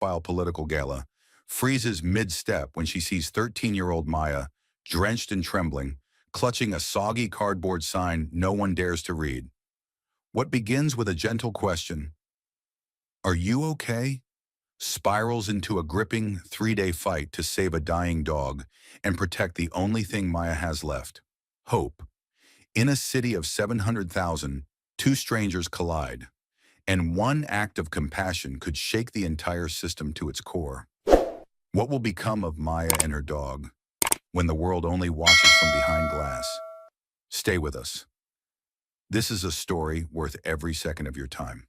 high-profile political gala, freezes mid-step when she sees 13-year-old Maya, drenched and trembling, clutching a soggy cardboard sign no one dares to read. What begins with a gentle question, "Are you okay?" spirals into a gripping three-day fight to save a dying dog and protect the only thing Maya has left, hope. In a city of 700,000, two strangers collide, and one act of compassion could shake the entire system to its core. What will become of Maya and her dog when the world only watches from behind glass? Stay with us. This is a story worth every second of your time.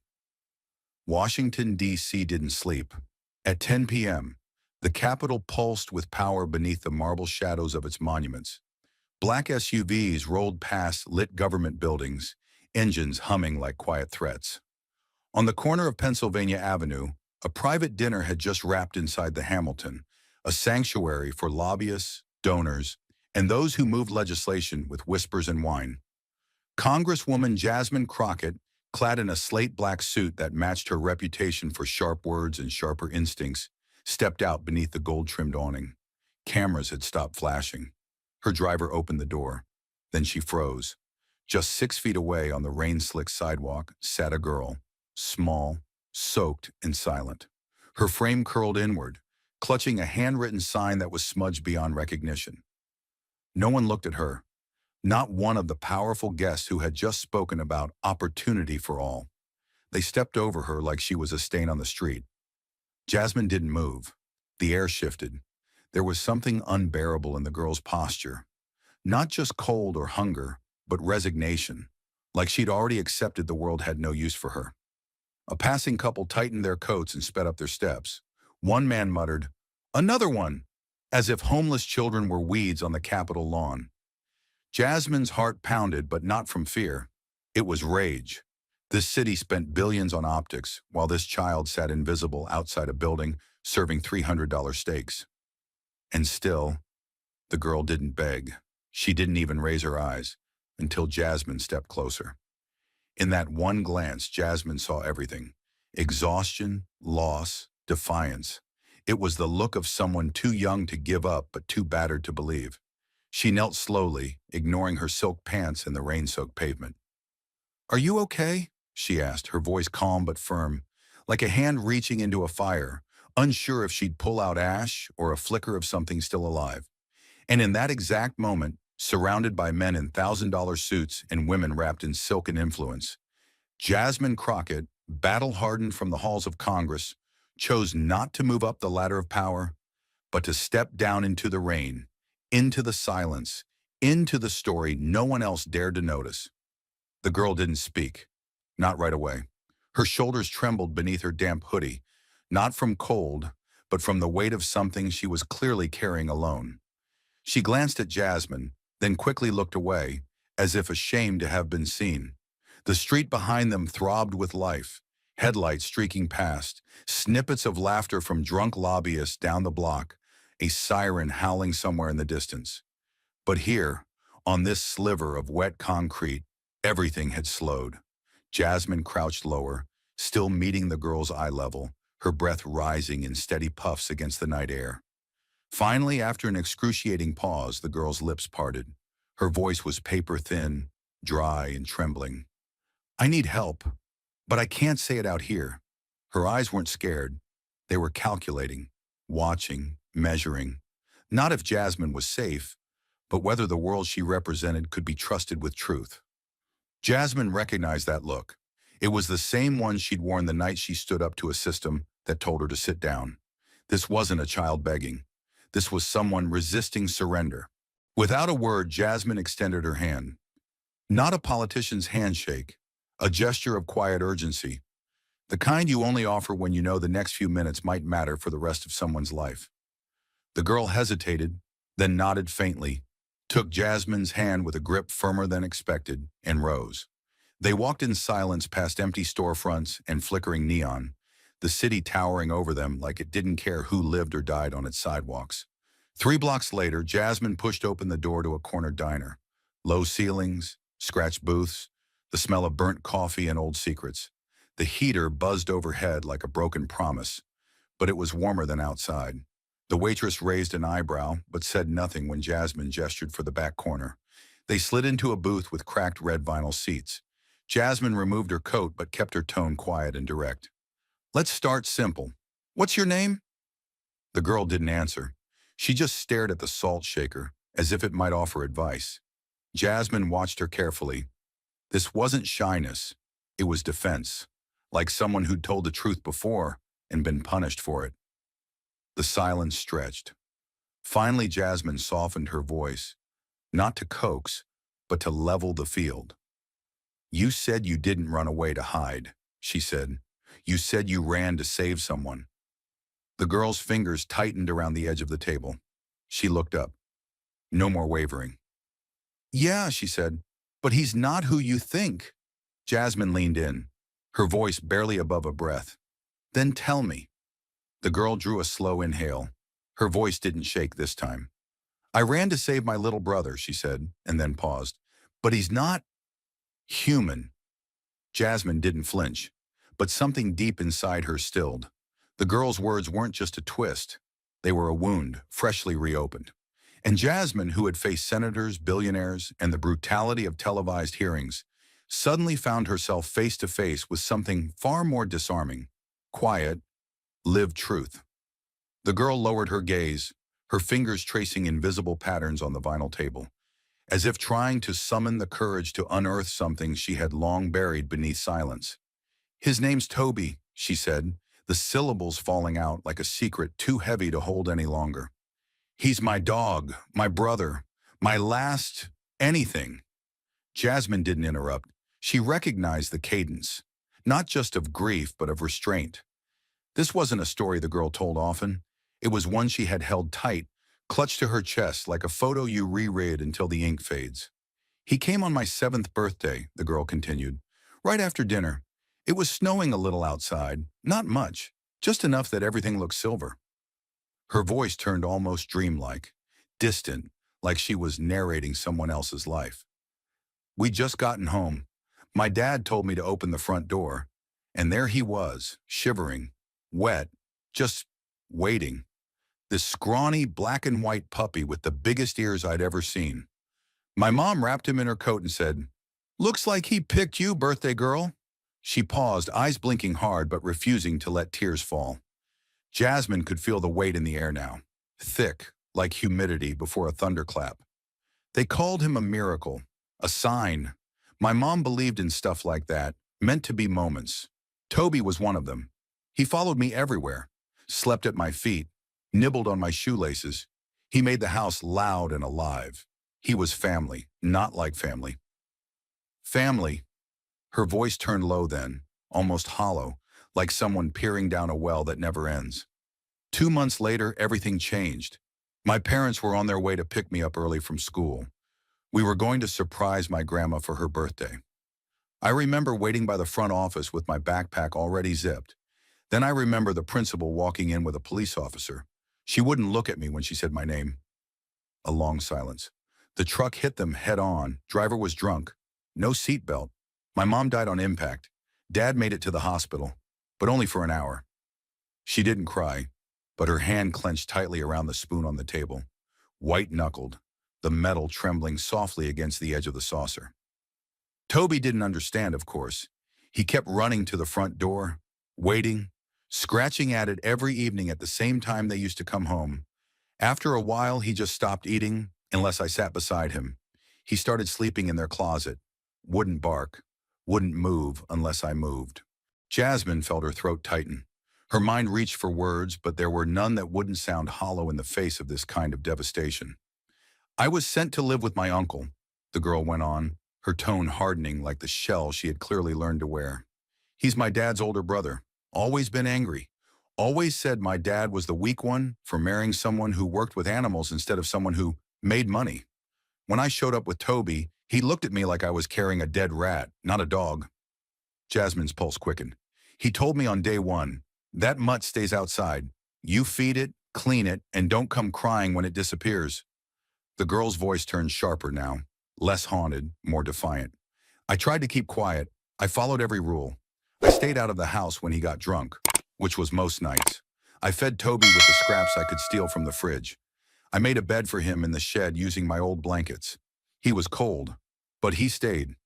Washington, D.C. didn't sleep. At 10 p.m., the Capitol pulsed with power beneath the marble shadows of its monuments. Black SUVs rolled past lit government buildings, engines humming like quiet threats. On the corner of Pennsylvania Avenue, a private dinner had just wrapped inside the Hamilton, a sanctuary for lobbyists, donors, and those who moved legislation with whispers and wine. Congresswoman Jasmine Crockett, clad in a slate-black suit that matched her reputation for sharp words and sharper instincts, stepped out beneath the gold-trimmed awning. Cameras had stopped flashing. Her driver opened the door. Then she froze. Just 6 feet away on the rain-slicked sidewalk sat a girl, small, soaked, and silent. Her frame curled inward, clutching a handwritten sign that was smudged beyond recognition. No one looked at her. Not one of the powerful guests who had just spoken about opportunity for all. They stepped over her like she was a stain on the street. Jasmine didn't move. The air shifted. There was something unbearable in the girl's posture. Not just cold or hunger, but resignation, like she'd already accepted the world had no use for her. A passing couple tightened their coats and sped up their steps. One man muttered, "Another one," as if homeless children were weeds on the Capitol lawn. Jasmine's heart pounded, but not from fear. It was rage. This city spent billions on optics, while this child sat invisible outside a building serving $300 steaks. And still, the girl didn't beg. She didn't even raise her eyes until Jasmine stepped closer. In that one glance, Jasmine saw everything: exhaustion, loss, defiance. It was the look of someone too young to give up but too battered to believe. She knelt slowly, ignoring her silk pants and the rain-soaked pavement. "Are you okay?" she asked, her voice calm but firm, like a hand reaching into a fire, unsure if she'd pull out ash or a flicker of something still alive. And in that exact moment, surrounded by men in $1,000 suits and women wrapped in silk and influence, Jasmine Crockett, battle-hardened from the halls of Congress, chose not to move up the ladder of power, but to step down into the rain, into the silence, into the story no one else dared to notice. The girl didn't speak, not right away. Her shoulders trembled beneath her damp hoodie, not from cold, but from the weight of something she was clearly carrying alone. She glanced at Jasmine, then quickly looked away, as if ashamed to have been seen. The street behind them throbbed with life, headlights streaking past, snippets of laughter from drunk lobbyists down the block, a siren howling somewhere in the distance. But here, on this sliver of wet concrete, everything had slowed. Jasmine crouched lower, still meeting the girl's eye level, her breath rising in steady puffs against the night air. Finally, after an excruciating pause, the girl's lips parted. Her voice was paper-thin, dry and trembling. "I need help, but I can't say it out here." Her eyes weren't scared. They were calculating, watching, measuring. Not if Jasmine was safe, but whether the world she represented could be trusted with truth. Jasmine recognized that look. It was the same one she'd worn the night she stood up to a system that told her to sit down. This wasn't a child begging. This was someone resisting surrender. Without a word, Jasmine extended her hand. Not a politician's handshake, a gesture of quiet urgency, the kind you only offer when you know the next few minutes might matter for the rest of someone's life. The girl hesitated, then nodded faintly, took Jasmine's hand with a grip firmer than expected, and rose. They walked in silence past empty storefronts and flickering neon, the city towering over them like it didn't care who lived or died on its sidewalks. 3 blocks later, Jasmine pushed open the door to a corner diner. Low ceilings, scratched booths, the smell of burnt coffee and old secrets. The heater buzzed overhead like a broken promise. but it was warmer than outside. The waitress raised an eyebrow, but said nothing when Jasmine gestured for the back corner. They slid into a booth with cracked red vinyl seats. Jasmine removed her coat but kept her tone quiet and direct. Let's start simple. What's your name? The girl didn't answer. She just stared at the salt shaker, as if it might offer advice. Jasmine watched her carefully. This wasn't shyness. It was defense, like someone who'd told the truth before and been punished for it. The silence stretched. Finally, Jasmine softened her voice, not to coax, but to level the field. You said you didn't run away to hide, she said. You said you ran to save someone. The girl's fingers tightened around the edge of the table. She looked up. No more wavering. Yeah, she said, but he's not who you think. Jasmine leaned in, her voice barely above a breath. Then tell me. The girl drew a slow inhale. Her voice didn't shake this time. I ran to save my little brother, she said, and then paused. But he's not human. Jasmine didn't flinch, but something deep inside her stilled. The girl's words weren't just a twist. They were a wound, freshly reopened. And Jasmine, who had faced senators, billionaires, and the brutality of televised hearings, suddenly found herself face to face with something far more disarming. Quiet, lived truth. The girl lowered her gaze, her fingers tracing invisible patterns on the vinyl table, as if trying to summon the courage to unearth something she had long buried beneath silence. His name's Toby, she said, the syllables falling out like a secret too heavy to hold any longer. He's my dog, my brother, my last anything. Jasmine didn't interrupt. She recognized the cadence, not just of grief, but of restraint. This wasn't a story the girl told often. It was one she had held tight, clutched to her chest like a photo you reread until the ink fades. He came on my 7th birthday, the girl continued, right after dinner. It was snowing a little outside, not much, just enough that everything looked silver. Her voice turned almost dreamlike, distant, like she was narrating someone else's life. We'd just gotten home. My dad told me to open the front door, and there he was, shivering, wet, just waiting. This scrawny black and white puppy with the biggest ears I'd ever seen. My mom wrapped him in her coat and said, "Looks like he picked you, birthday girl." She paused, eyes blinking hard but refusing to let tears fall. Jasmine could feel the weight in the air now, thick, like humidity before a thunderclap. They called him a miracle, a sign. My mom believed in stuff like that, meant to be moments. Toby was one of them. He followed me everywhere, slept at my feet, nibbled on my shoelaces. He made the house loud and alive. He was family, not like family. Family. Her voice turned low then, almost hollow, like someone peering down a well that never ends. 2 months later, everything changed. My parents were on their way to pick me up early from school. We were going to surprise my grandma for her birthday. I remember waiting by the front office with my backpack already zipped. Then I remember the principal walking in with a police officer. She wouldn't look at me when she said my name. A long silence. The truck hit them head on. Driver was drunk. No seatbelt. My mom died on impact. Dad made it to the hospital, but only for an hour. She didn't cry, but her hand clenched tightly around the spoon on the table, white-knuckled, the metal trembling softly against the edge of the saucer. Toby didn't understand, of course. He kept running to the front door, waiting, scratching at it every evening at the same time they used to come home. After a while, he just stopped eating, unless I sat beside him. He started sleeping in their closet, wouldn't bark, wouldn't move unless I moved. Jasmine felt her throat tighten. Her mind reached for words, but there were none that wouldn't sound hollow in the face of this kind of devastation. I was sent to live with my uncle, the girl went on, her tone hardening like the shell she had clearly learned to wear. He's my dad's older brother, always been angry, always said my dad was the weak one for marrying someone who worked with animals instead of someone who made money. When I showed up with Toby, he looked at me like I was carrying a dead rat, not a dog. Jasmine's pulse quickened. He told me on day one, that mutt stays outside. You feed it, clean it, and don't come crying when it disappears. The girl's voice turned sharper now, less haunted, more defiant. I tried to keep quiet. I followed every rule. I stayed out of the house when he got drunk, which was most nights. I fed Toby with the scraps I could steal from the fridge. I made a bed for him in the shed using my old blankets. He was cold, but he stayed.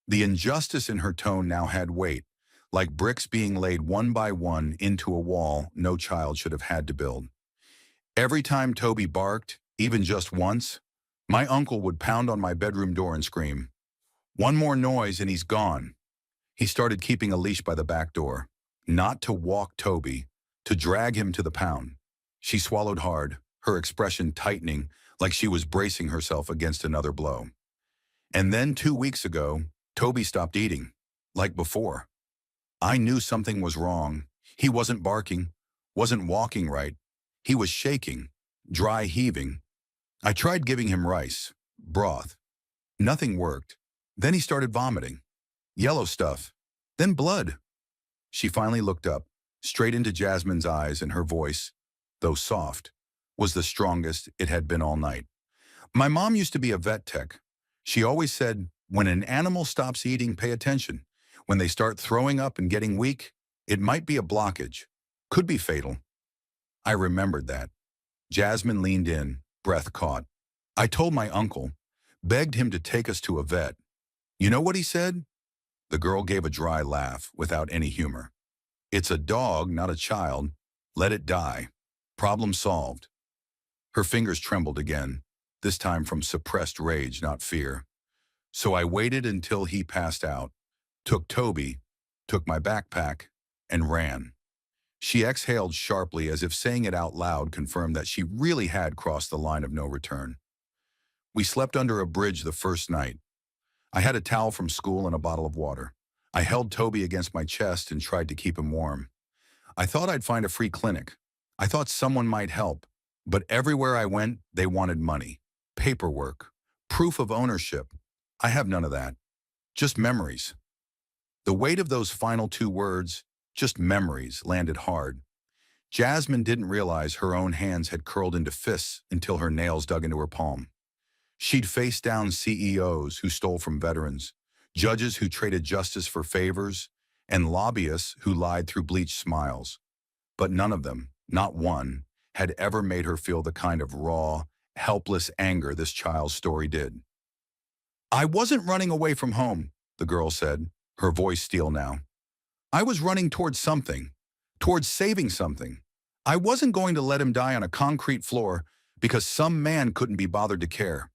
The injustice in her tone now had weight, like bricks being laid one by one into a wall no child should have had to build. Every time Toby barked, even just once, my uncle would pound on my bedroom door and scream, "One more noise and he's gone." He started keeping a leash by the back door, not to walk Toby, to drag him to the pound. She swallowed hard, her expression tightening like she was bracing herself against another blow. And then 2 weeks ago, Toby stopped eating, like before. I knew something was wrong. He wasn't barking, wasn't walking right. He was shaking, dry heaving. I tried giving him rice, broth. Nothing worked. Then he started vomiting. Yellow stuff. Then blood. She finally looked up, straight into Jasmine's eyes, and her voice, though soft, was the strongest it had been all night. My mom used to be a vet tech. She always said, when an animal stops eating, pay attention. When they start throwing up and getting weak, it might be a blockage. Could be fatal. I remembered that. Jasmine leaned in, breath caught. I told my uncle, begged him to take us to a vet. You know what he said? The girl gave a dry laugh without any humor. It's a dog, not a child. Let it die. Problem solved. Her fingers trembled again, this time from suppressed rage, not fear. So I waited until he passed out, took Toby, took my backpack, and ran. She exhaled sharply, as if saying it out loud confirmed that she really had crossed the line of no return. We slept under a bridge the first night. I had a towel from school and a bottle of water. I held Toby against my chest and tried to keep him warm. I thought I'd find a free clinic. I thought someone might help. But everywhere I went, they wanted money, paperwork, proof of ownership. I have none of that. Just memories. The weight of those final 2 words, just memories, landed hard. Jasmine didn't realize her own hands had curled into fists until her nails dug into her palm. She'd faced down CEOs who stole from veterans, judges who traded justice for favors, and lobbyists who lied through bleached smiles. But none of them, not one, had ever made her feel the kind of raw, helpless anger this child's story did. I wasn't running away from home, the girl said, her voice steel now. I was running towards something, towards saving something. I wasn't going to let him die on a concrete floor because some man couldn't be bothered to care.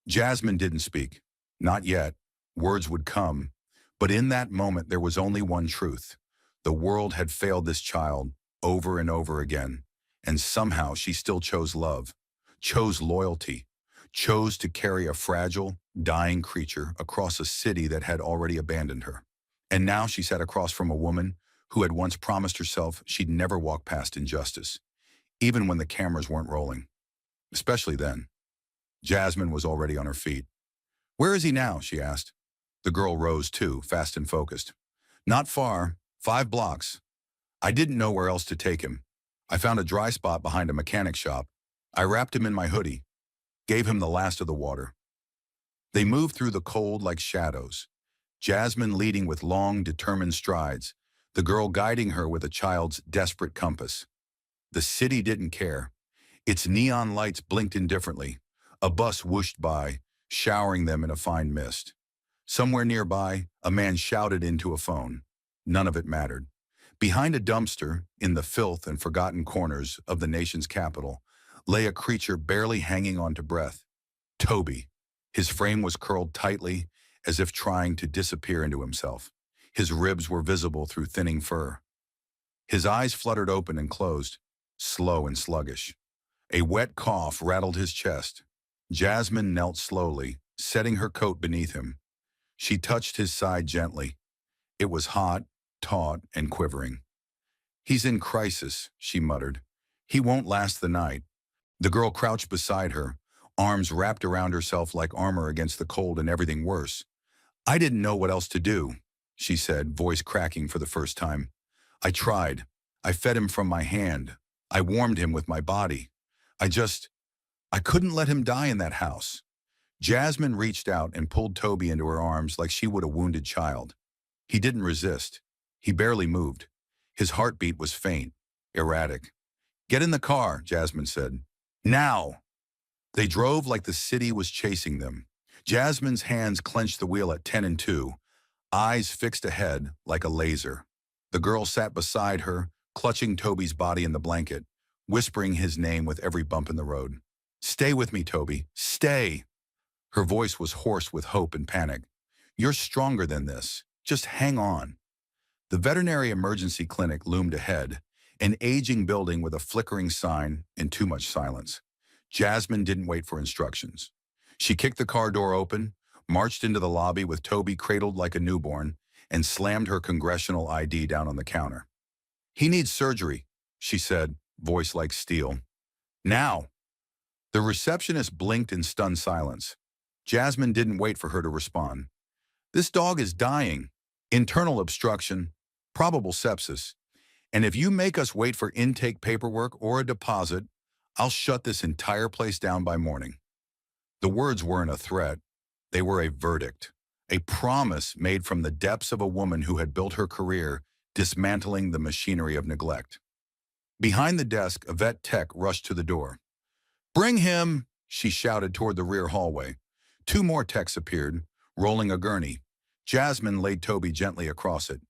Jasmine didn't speak. Not yet. Words would come. But in that moment, there was only one truth. The world had failed this child over and over again. And somehow she still chose love, chose loyalty, chose to carry a fragile, dying creature across a city that had already abandoned her. And now she sat across from a woman who had once promised herself she'd never walk past injustice, even when the cameras weren't rolling. Especially then. Jasmine was already on her feet. Where is he now? She asked. The girl rose too, fast and focused. Not far, 5 blocks. I didn't know where else to take him. I found a dry spot behind a mechanic shop. I wrapped him in my hoodie, gave him the last of the water. They moved through the cold like shadows, Jasmine leading with long, determined strides, the girl guiding her with a child's desperate compass. The city didn't care. Its neon lights blinked indifferently. A bus whooshed by, showering them in a fine mist. Somewhere nearby, a man shouted into a phone. None of it mattered. Behind a dumpster, in the filth and forgotten corners of the nation's capital, lay a creature barely hanging on to breath. Toby. His frame was curled tightly, as if trying to disappear into himself. His ribs were visible through thinning fur. His eyes fluttered open and closed, slow and sluggish. A wet cough rattled his chest. Jasmine knelt slowly, setting her coat beneath him. She touched his side gently. It was hot, taut, and quivering. He's in crisis, she muttered. He won't last the night. The girl crouched beside her, arms wrapped around herself like armor against the cold and everything worse. I didn't know what else to do, she said, voice cracking for the first time. I tried. I fed him from my hand. I warmed him with my body. I couldn't let him die in that house. Jasmine reached out and pulled Toby into her arms like she would a wounded child. He didn't resist. He barely moved. His heartbeat was faint, erratic. "Get in the car," Jasmine said. "Now!" They drove like the city was chasing them. Jasmine's hands clenched the wheel at 10 and 2, eyes fixed ahead like a laser. The girl sat beside her, clutching Toby's body in the blanket, whispering his name with every bump in the road. "Stay with me, Toby. Stay!" Her voice was hoarse with hope and panic. "You're stronger than this. Just hang on." The veterinary emergency clinic loomed ahead, an aging building with a flickering sign and too much silence. Jasmine didn't wait for instructions. She kicked the car door open, marched into the lobby with Toby cradled like a newborn, and slammed her congressional ID down on the counter. "He needs surgery," she said, voice like steel. "Now!" The receptionist blinked in stunned silence. Jasmine didn't wait for her to respond. "This dog is dying. Internal obstruction, probable sepsis. And if you make us wait for intake paperwork or a deposit, I'll shut this entire place down by morning." The words weren't a threat. They were a verdict, a promise made from the depths of a woman who had built her career dismantling the machinery of neglect. Behind the desk, a vet tech rushed to the door. "Bring him!" she shouted toward the rear hallway. Two more techs appeared, rolling a gurney. Jasmine laid Toby gently across it.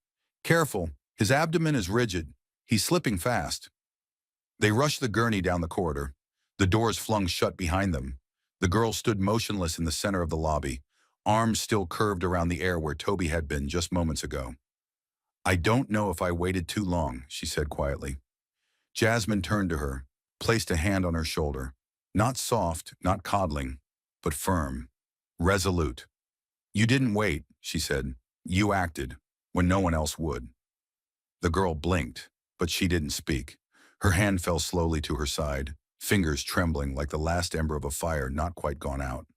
"Careful, his abdomen is rigid. He's slipping fast." They rushed the gurney down the corridor. The doors flung shut behind them. The girl stood motionless in the center of the lobby, arms still curved around the air where Toby had been just moments ago. "I don't know if I waited too long," she said quietly. Jasmine turned to her, placed a hand on her shoulder. Not soft, not coddling, but firm, resolute. "You didn't wait," she said. "You acted, when no one else would." The girl blinked, but she didn't speak. Her hand fell slowly to her side, fingers trembling like the last ember of a fire not quite gone out.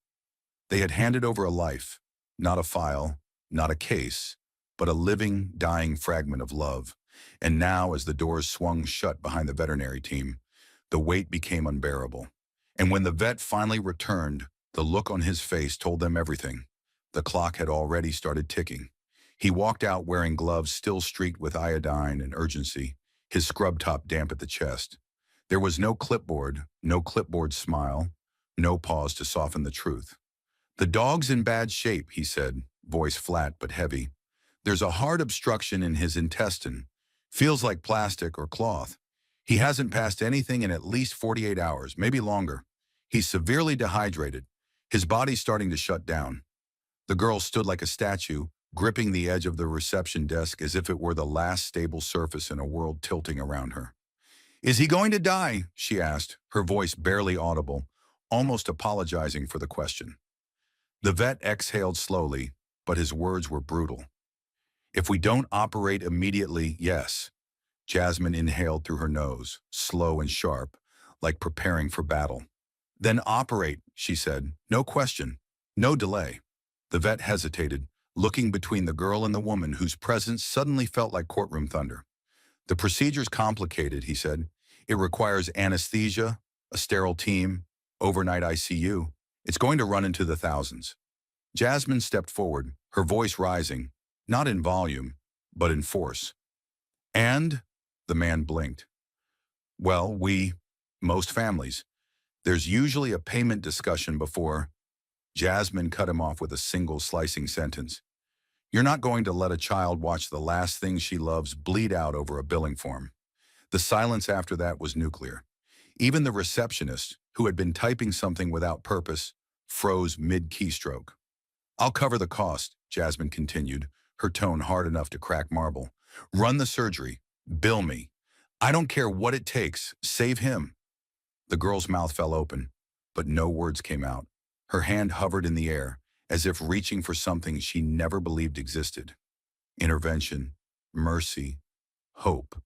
They had handed over a life, not a file, not a case, but a living, dying fragment of love. And now, as the doors swung shut behind the veterinary team, the weight became unbearable. And when the vet finally returned, the look on his face told them everything. The clock had already started ticking. He walked out wearing gloves still streaked with iodine and urgency, his scrub top damp at the chest. There was no clipboard smile, no pause to soften the truth. "The dog's in bad shape," he said, voice flat but heavy. "There's a hard obstruction in his intestine. Feels like plastic or cloth. He hasn't passed anything in at least 48 hours, maybe longer. He's severely dehydrated. His body's starting to shut down." The girl stood like a statue, gripping the edge of the reception desk as if it were the last stable surface in a world tilting around her. "Is he going to die?" she asked, her voice barely audible, almost apologizing for the question. The vet exhaled slowly, but his words were brutal. "If we don't operate immediately, yes." Jasmine inhaled through her nose, slow and sharp, like preparing for battle. "Then operate," she said. "No question. No delay." The vet hesitated, looking between the girl and the woman whose presence suddenly felt like courtroom thunder. "The procedure's complicated," he said. "It requires anesthesia, a sterile team, overnight ICU. It's going to run into the thousands." Jasmine stepped forward, her voice rising, not in volume, but in force. "And?" The man blinked. "Well, most families. There's usually a payment discussion before." Jasmine cut him off with a single slicing sentence. "You're not going to let a child watch the last thing she loves bleed out over a billing form." The silence after that was nuclear. Even the receptionist, who had been typing something without purpose, froze mid-keystroke. "I'll cover the cost," Jasmine continued, her tone hard enough to crack marble. "Run the surgery. Bill me. I don't care what it takes. Save him." The girl's mouth fell open, but no words came out. Her hand hovered in the air, as if reaching for something she never believed existed. Intervention, mercy, hope.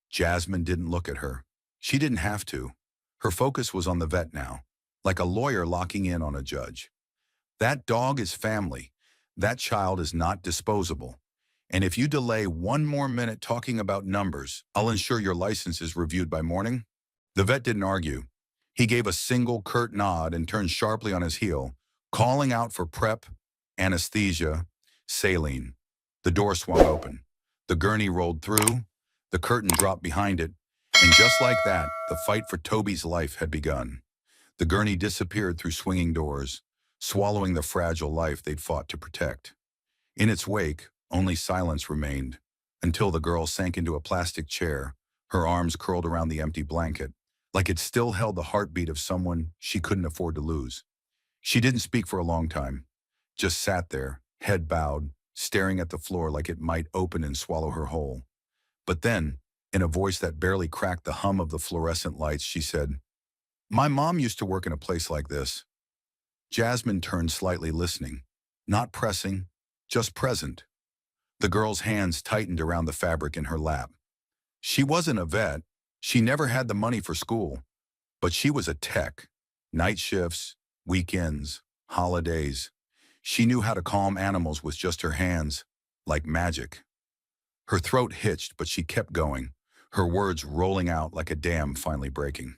Jasmine didn't look at her. She didn't have to. Her focus was on the vet now, like a lawyer locking in on a judge. That dog is family. That child is not disposable. And if you delay one more minute talking about numbers, I'll ensure your license is reviewed by morning." The vet didn't argue. He gave a single curt nod and turned sharply on his heel, calling out for prep, anesthesia, saline. The door swung open. The gurney rolled through, the curtain dropped behind it, And just like that, the fight for Toby's life had begun. The gurney disappeared through swinging doors, swallowing the fragile life they'd fought to protect. In its wake, only silence remained, until the girl sank into a plastic chair, her arms curled around the empty blanket, like it still held the heartbeat of someone she couldn't afford to lose. She didn't speak for a long time, just sat there, head bowed, staring at the floor like it might open and swallow her whole. But then, in a voice that barely cracked the hum of the fluorescent lights, she said, "My mom used to work in a place like this." Jasmine turned slightly, listening, not pressing, just present. The girl's hands tightened around the fabric in her lap. She wasn't a vet. She never had the money for school. But she was a tech. Night shifts, weekends, holidays. She knew how to calm animals with just her hands, like magic. Her throat hitched, but she kept going, her words rolling out like a dam finally breaking.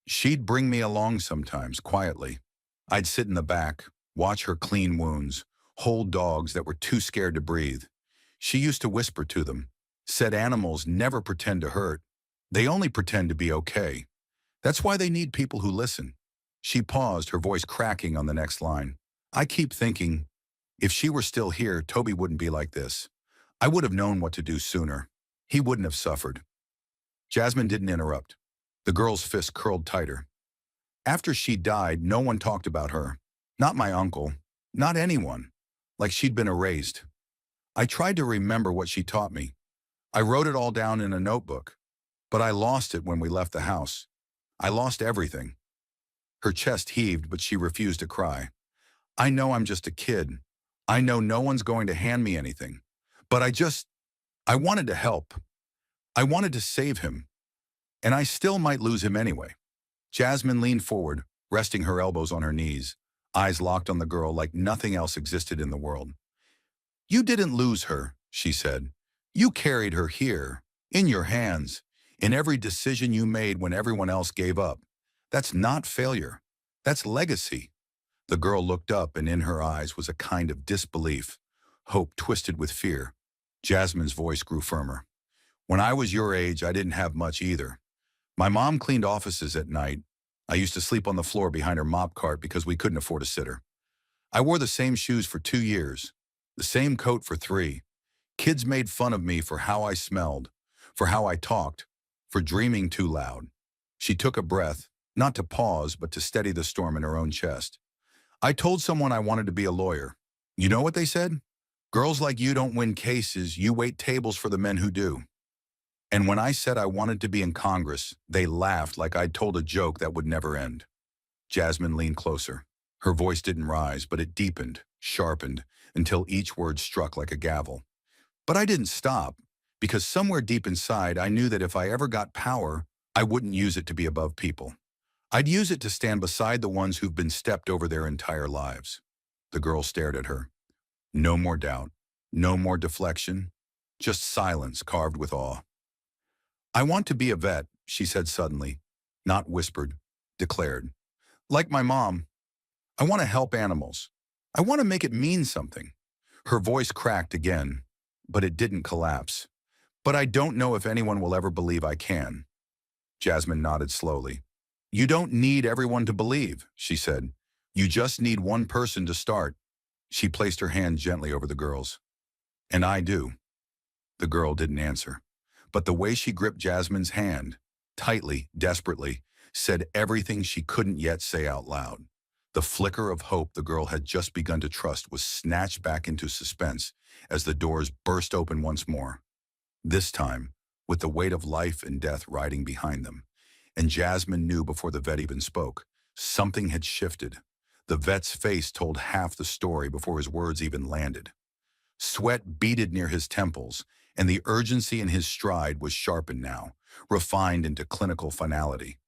She'd bring me along sometimes, quietly. I'd sit in the back, watch her clean wounds, hold dogs that were too scared to breathe. She used to whisper to them, said animals never pretend to hurt. They only pretend to be okay. That's why they need people who listen. She paused, her voice cracking on the next line. I keep thinking, if she were still here, Toby wouldn't be like this. I would have known what to do sooner. He wouldn't have suffered. Jasmine didn't interrupt. The girl's fist curled tighter. After she died, no one talked about her. Not my uncle. Not anyone. Like she'd been erased. I tried to remember what she taught me. I wrote it all down in a notebook. But I lost it when we left the house. I lost everything. Her chest heaved, but she refused to cry. I know I'm just a kid. I know no one's going to hand me anything. But I wanted to help. I wanted to save him. And I still might lose him anyway. Jasmine leaned forward, resting her elbows on her knees, eyes locked on the girl like nothing else existed in the world. You didn't lose her, she said. You carried her here, in your hands, in every decision you made when everyone else gave up. That's not failure. That's legacy. The girl looked up, and in her eyes was a kind of disbelief, hope twisted with fear. Jasmine's voice grew firmer. When I was your age, I didn't have much either. My mom cleaned offices at night. I used to sleep on the floor behind her mop cart because we couldn't afford a sitter. I wore the same shoes for 2 years, the same coat for 3. Kids made fun of me for how I smelled, for how I talked, for dreaming too loud. She took a breath, not to pause, but to steady the storm in her own chest. I told someone I wanted to be a lawyer. You know what they said? Girls like you don't win cases, you wait tables for the men who do. And when I said I wanted to be in Congress, they laughed like I'd told a joke that would never end. Jasmine leaned closer. Her voice didn't rise, but it deepened, sharpened, until each word struck like a gavel. But I didn't stop, because somewhere deep inside I knew that if I ever got power, I wouldn't use it to be above people. I'd use it to stand beside the ones who've been stepped over their entire lives. The girl stared at her. No more doubt, no more deflection, just silence carved with awe. I want to be a vet, she said suddenly, not whispered, declared. Like my mom, I want to help animals. I want to make it mean something. Her voice cracked again, but it didn't collapse. But I don't know if anyone will ever believe I can. Jasmine nodded slowly. You don't need everyone to believe, she said. You just need one person to start. She placed her hand gently over the girl's. And I do. The girl didn't answer. But the way she gripped Jasmine's hand, tightly, desperately, said everything she couldn't yet say out loud. The flicker of hope the girl had just begun to trust was snatched back into suspense as the doors burst open once more. This time, with the weight of life and death riding behind them. And Jasmine knew before the vet even spoke, something had shifted. The vet's face told half the story before his words even landed. Sweat beaded near his temples, and the urgency in his stride was sharpened now, refined into clinical finality.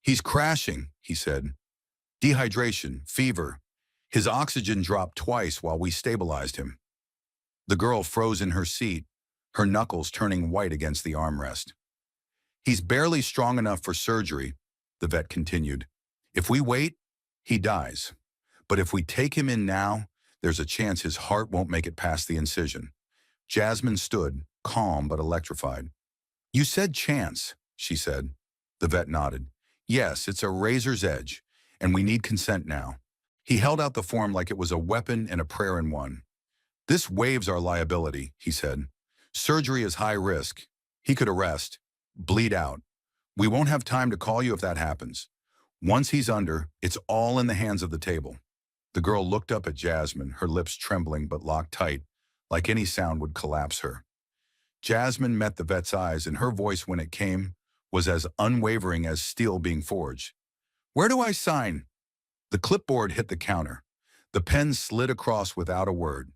He's crashing, he said. Dehydration, fever. His oxygen dropped twice while we stabilized him. The girl froze in her seat, her knuckles turning white against the armrest. He's barely strong enough for surgery, the vet continued. If we wait, he dies. But if we take him in now, there's a chance his heart won't make it past the incision. Jasmine stood, calm but electrified. You said chance, she said. The vet nodded. Yes, it's a razor's edge, and we need consent now. He held out the form like it was a weapon and a prayer in one. This waives our liability, he said. Surgery is high risk. He could arrest, bleed out. We won't have time to call you if that happens. Once he's under, it's all in the hands of the table. The girl looked up at Jasmine, her lips trembling but locked tight, like any sound would collapse her. Jasmine met the vet's eyes, and her voice when it came was as unwavering as steel being forged. Where do I sign? The clipboard hit the counter. The pen slid across without a word.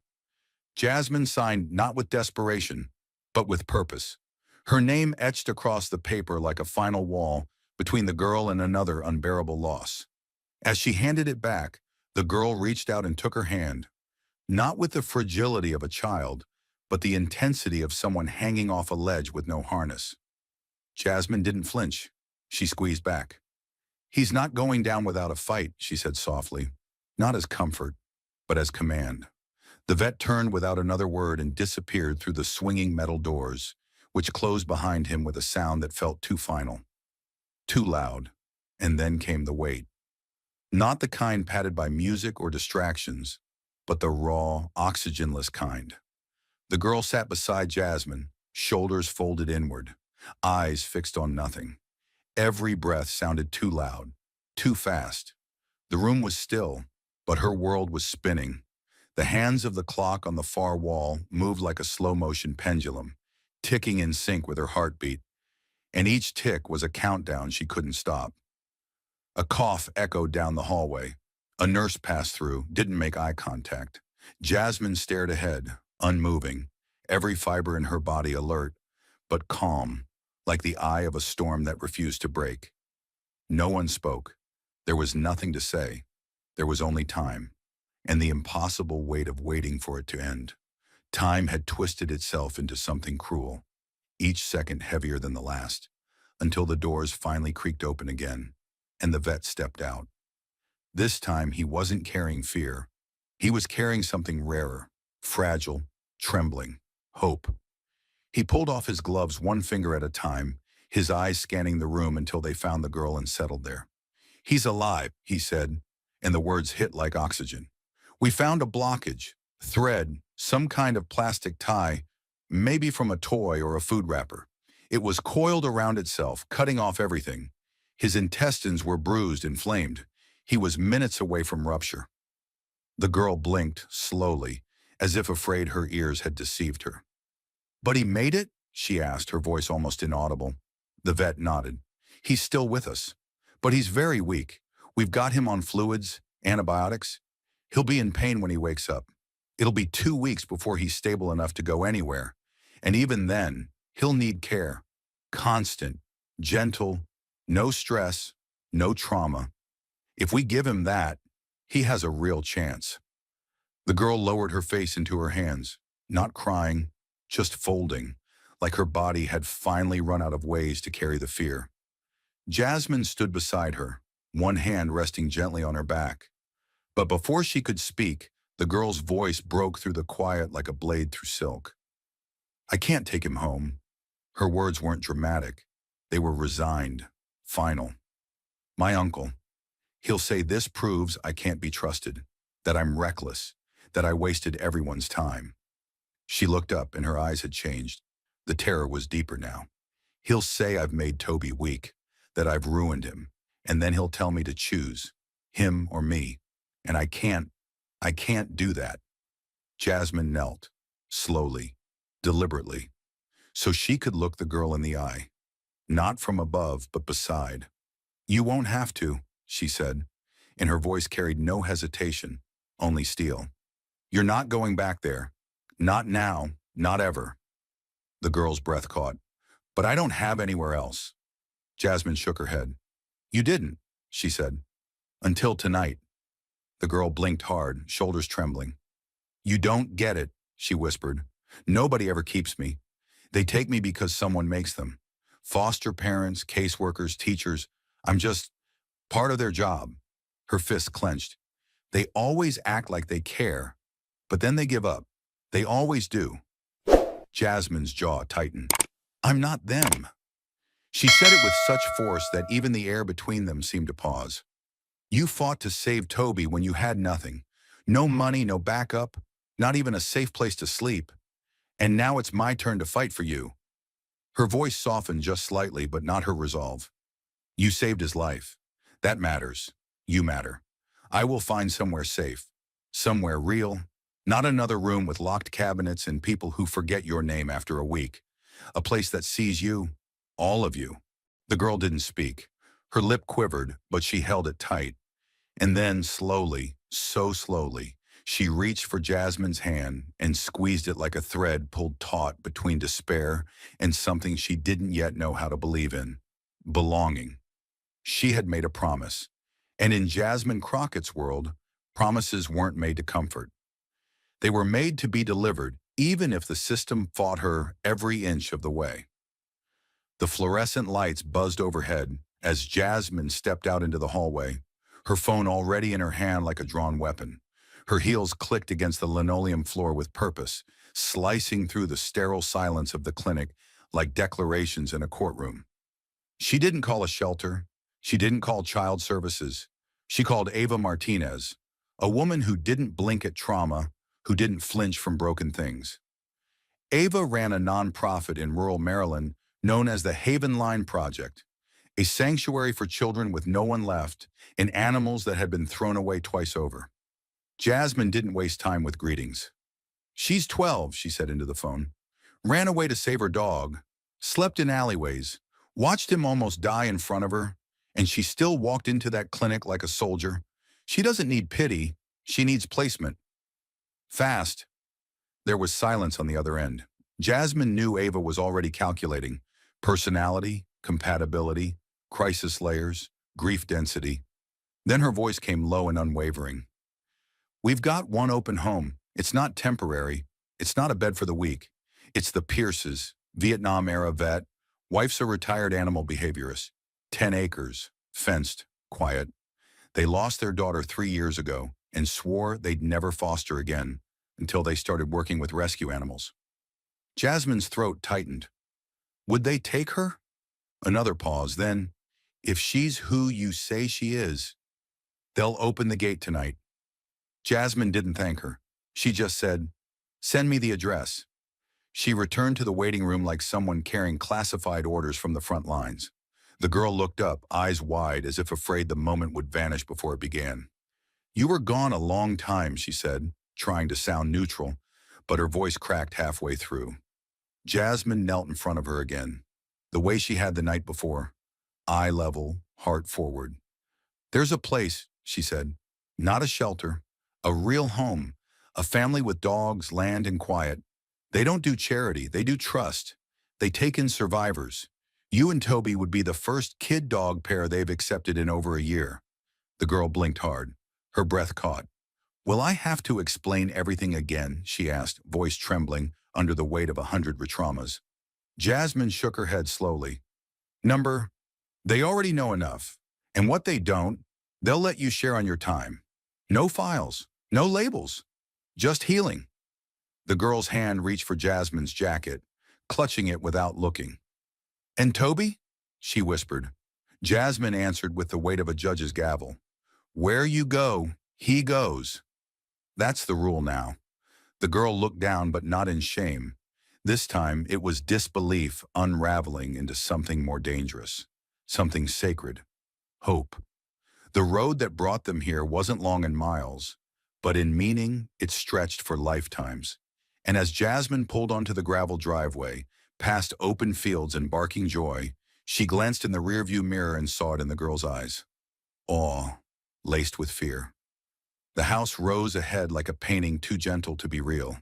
Jasmine signed not with desperation, but with purpose. Her name etched across the paper like a final wall between the girl and another unbearable loss. As she handed it back, the girl reached out and took her hand, not with the fragility of a child, but the intensity of someone hanging off a ledge with no harness. Jasmine didn't flinch. She squeezed back. He's not going down without a fight, she said softly, not as comfort, but as command. The vet turned without another word and disappeared through the swinging metal doors, which closed behind him with a sound that felt too final, too loud, and then came the wait. Not the kind padded by music or distractions, but the raw, oxygenless kind. The girl sat beside Jasmine, shoulders folded inward, eyes fixed on nothing. Every breath sounded too loud, too fast. The room was still, but her world was spinning. The hands of the clock on the far wall moved like a slow-motion pendulum, ticking in sync with her heartbeat, and each tick was a countdown she couldn't stop. A cough echoed down the hallway. A nurse passed through, didn't make eye contact. Jasmine stared ahead, unmoving, every fiber in her body alert, but calm, like the eye of a storm that refused to break. No one spoke. There was nothing to say. There was only time, and the impossible weight of waiting for it to end. Time had twisted itself into something cruel, each second heavier than the last, until the doors finally creaked open again, and the vet stepped out. This time he wasn't carrying fear. He was carrying something rarer, fragile, trembling, hope. He pulled off his gloves one finger at a time, his eyes scanning the room until they found the girl and settled there. He's alive, he said, and the words hit like oxygen. We found a blockage, thread, some kind of plastic tie, maybe from a toy or a food wrapper. It was coiled around itself, cutting off everything. His intestines were bruised, inflamed. He was minutes away from rupture. The girl blinked, slowly, as if afraid her ears had deceived her. But he made it? She asked, her voice almost inaudible. The vet nodded. He's still with us, but he's very weak. We've got him on fluids, antibiotics. He'll be in pain when he wakes up. It'll be 2 weeks before he's stable enough to go anywhere. And even then, he'll need care. Constant, gentle, no stress, no trauma. If we give him that, he has a real chance. The girl lowered her face into her hands, not crying, just folding, like her body had finally run out of ways to carry the fear. Jasmine stood beside her, one hand resting gently on her back. But before she could speak, the girl's voice broke through the quiet like a blade through silk. I can't take him home. Her words weren't dramatic. They were resigned, final. My uncle. He'll say this proves I can't be trusted, that I'm reckless, that I wasted everyone's time. She looked up and her eyes had changed. The terror was deeper now. He'll say I've made Toby weak, that I've ruined him, and then he'll tell me to choose, him or me. And I can't do that. Jasmine knelt, slowly, deliberately, so she could look the girl in the eye, not from above, but beside. You won't have to, she said, and her voice carried no hesitation, only steel. You're not going back there. Not now, not ever. The girl's breath caught. But I don't have anywhere else. Jasmine shook her head. You didn't, she said. Until tonight. The girl blinked hard, shoulders trembling. You don't get it, she whispered. Nobody ever keeps me. They take me because someone makes them. Foster parents, caseworkers, teachers. I'm just part of their job. Her fists clenched. They always act like they care, but then they give up. They always do. Jasmine's jaw tightened. I'm not them. She said it with such force that even the air between them seemed to pause. You fought to save Toby when you had nothing. No money, no backup, not even a safe place to sleep. And now it's my turn to fight for you. Her voice softened just slightly, but not her resolve. You saved his life. That matters. You matter. I will find somewhere safe. Somewhere real. Not another room with locked cabinets and people who forget your name after a week. A place that sees you. All of you. The girl didn't speak. Her lip quivered, but she held it tight. And then slowly, so slowly, she reached for Jasmine's hand and squeezed it like a thread pulled taut between despair and something she didn't yet know how to believe in. Belonging. She had made a promise. And in Jasmine Crockett's world, promises weren't made to comfort. They were made to be delivered, even if the system fought her every inch of the way. The fluorescent lights buzzed overhead as Jasmine stepped out into the hallway, her phone already in her hand like a drawn weapon. Her heels clicked against the linoleum floor with purpose, slicing through the sterile silence of the clinic like declarations in a courtroom. She didn't call a shelter. She didn't call child services. She called Ava Martinez, a woman who didn't blink at trauma, who didn't flinch from broken things. Ava ran a nonprofit in rural Maryland known as the Haven Line Project, a sanctuary for children with no one left and animals that had been thrown away twice over. Jasmine didn't waste time with greetings. She's 12, she said into the phone. Ran away to save her dog, slept in alleyways, watched him almost die in front of her, and she still walked into that clinic like a soldier. She doesn't need pity, she needs placement. Fast. There was silence on the other end. Jasmine knew Ava was already calculating personality, compatibility, crisis layers, grief density. Then her voice came low and unwavering. We've got one open home. It's not temporary. It's not a bed for the weak. It's the Pierces, Vietnam-era vet. Wife's a retired animal behaviorist. 10 acres, fenced, quiet. They lost their daughter 3 years ago and swore they'd never foster again until they started working with rescue animals. Jasmine's throat tightened. Would they take her? Another pause, then, if she's who you say she is, they'll open the gate tonight. Jasmine didn't thank her. She just said, send me the address. She returned to the waiting room like someone carrying classified orders from the front lines. The girl looked up, eyes wide, as if afraid the moment would vanish before it began. You were gone a long time, she said, trying to sound neutral, but her voice cracked halfway through. Jasmine knelt in front of her again, the way she had the night before, eye level, heart forward. There's a place, she said, not a shelter, a real home, a family with dogs, land, and quiet. They don't do charity, they do trust. They take in survivors. You and Toby would be the first kid-dog pair they've accepted in over a year. The girl blinked hard. Her breath caught. Will I have to explain everything again, she asked, voice trembling under the weight of 100 traumas. Jasmine shook her head slowly. Number, they already know enough. And what they don't, they'll let you share on your time. No files, no labels, just healing. The girl's hand reached for Jasmine's jacket, clutching it without looking. And Toby? She whispered. Jasmine answered with the weight of a judge's gavel. Where you go, he goes. That's the rule now. The girl looked down, but not in shame. This time, it was disbelief unraveling into something more dangerous, something sacred, hope. The road that brought them here wasn't long in miles, but in meaning, it stretched for lifetimes. And as Jasmine pulled onto the gravel driveway, past open fields and barking joy, she glanced in the rearview mirror and saw it in the girl's eyes. Awe, laced with fear. The house rose ahead like a painting too gentle to be real.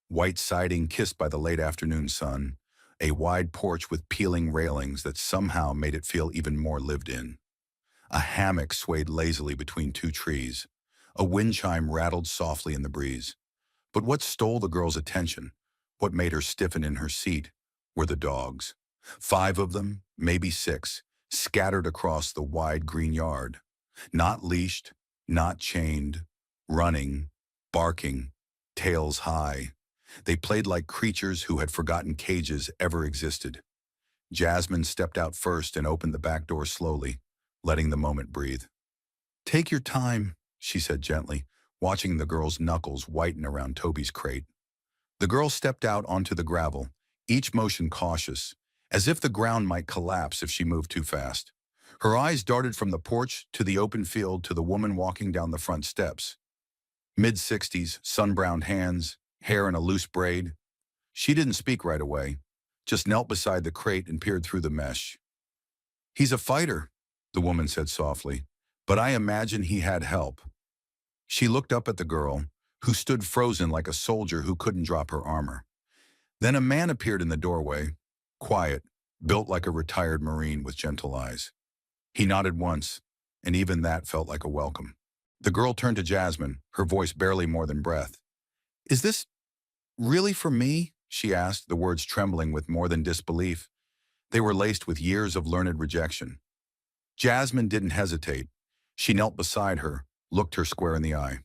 White siding kissed by the late afternoon sun, a wide porch with peeling railings that somehow made it feel even more lived in. A hammock swayed lazily between two trees. A wind chime rattled softly in the breeze. But what stole the girl's attention, what made her stiffen in her seat, were the dogs. 5 of them, maybe 6, scattered across the wide green yard. Not leashed, not chained, running, barking, tails high. They played like creatures who had forgotten cages ever existed. Jasmine stepped out first and opened the back door slowly, letting the moment breathe. "Take your time," she said gently, watching the girl's knuckles whiten around Toby's crate. The girl stepped out onto the gravel, each motion cautious, as if the ground might collapse if she moved too fast. Her eyes darted from the porch to the open field to the woman walking down the front steps. Mid-60s, sun-browned hands, hair in a loose braid. She didn't speak right away, just knelt beside the crate and peered through the mesh. "He's a fighter," the woman said softly, "but I imagine he had help." She looked up at the girl, who stood frozen like a soldier who couldn't drop her armor. Then a man appeared in the doorway, quiet, built like a retired Marine with gentle eyes. He nodded once, and even that felt like a welcome. The girl turned to Jasmine, her voice barely more than breath. "Is this really for me?" she asked, the words trembling with more than disbelief. They were laced with years of learned rejection. Jasmine didn't hesitate. She knelt beside her, looked her square in the eye.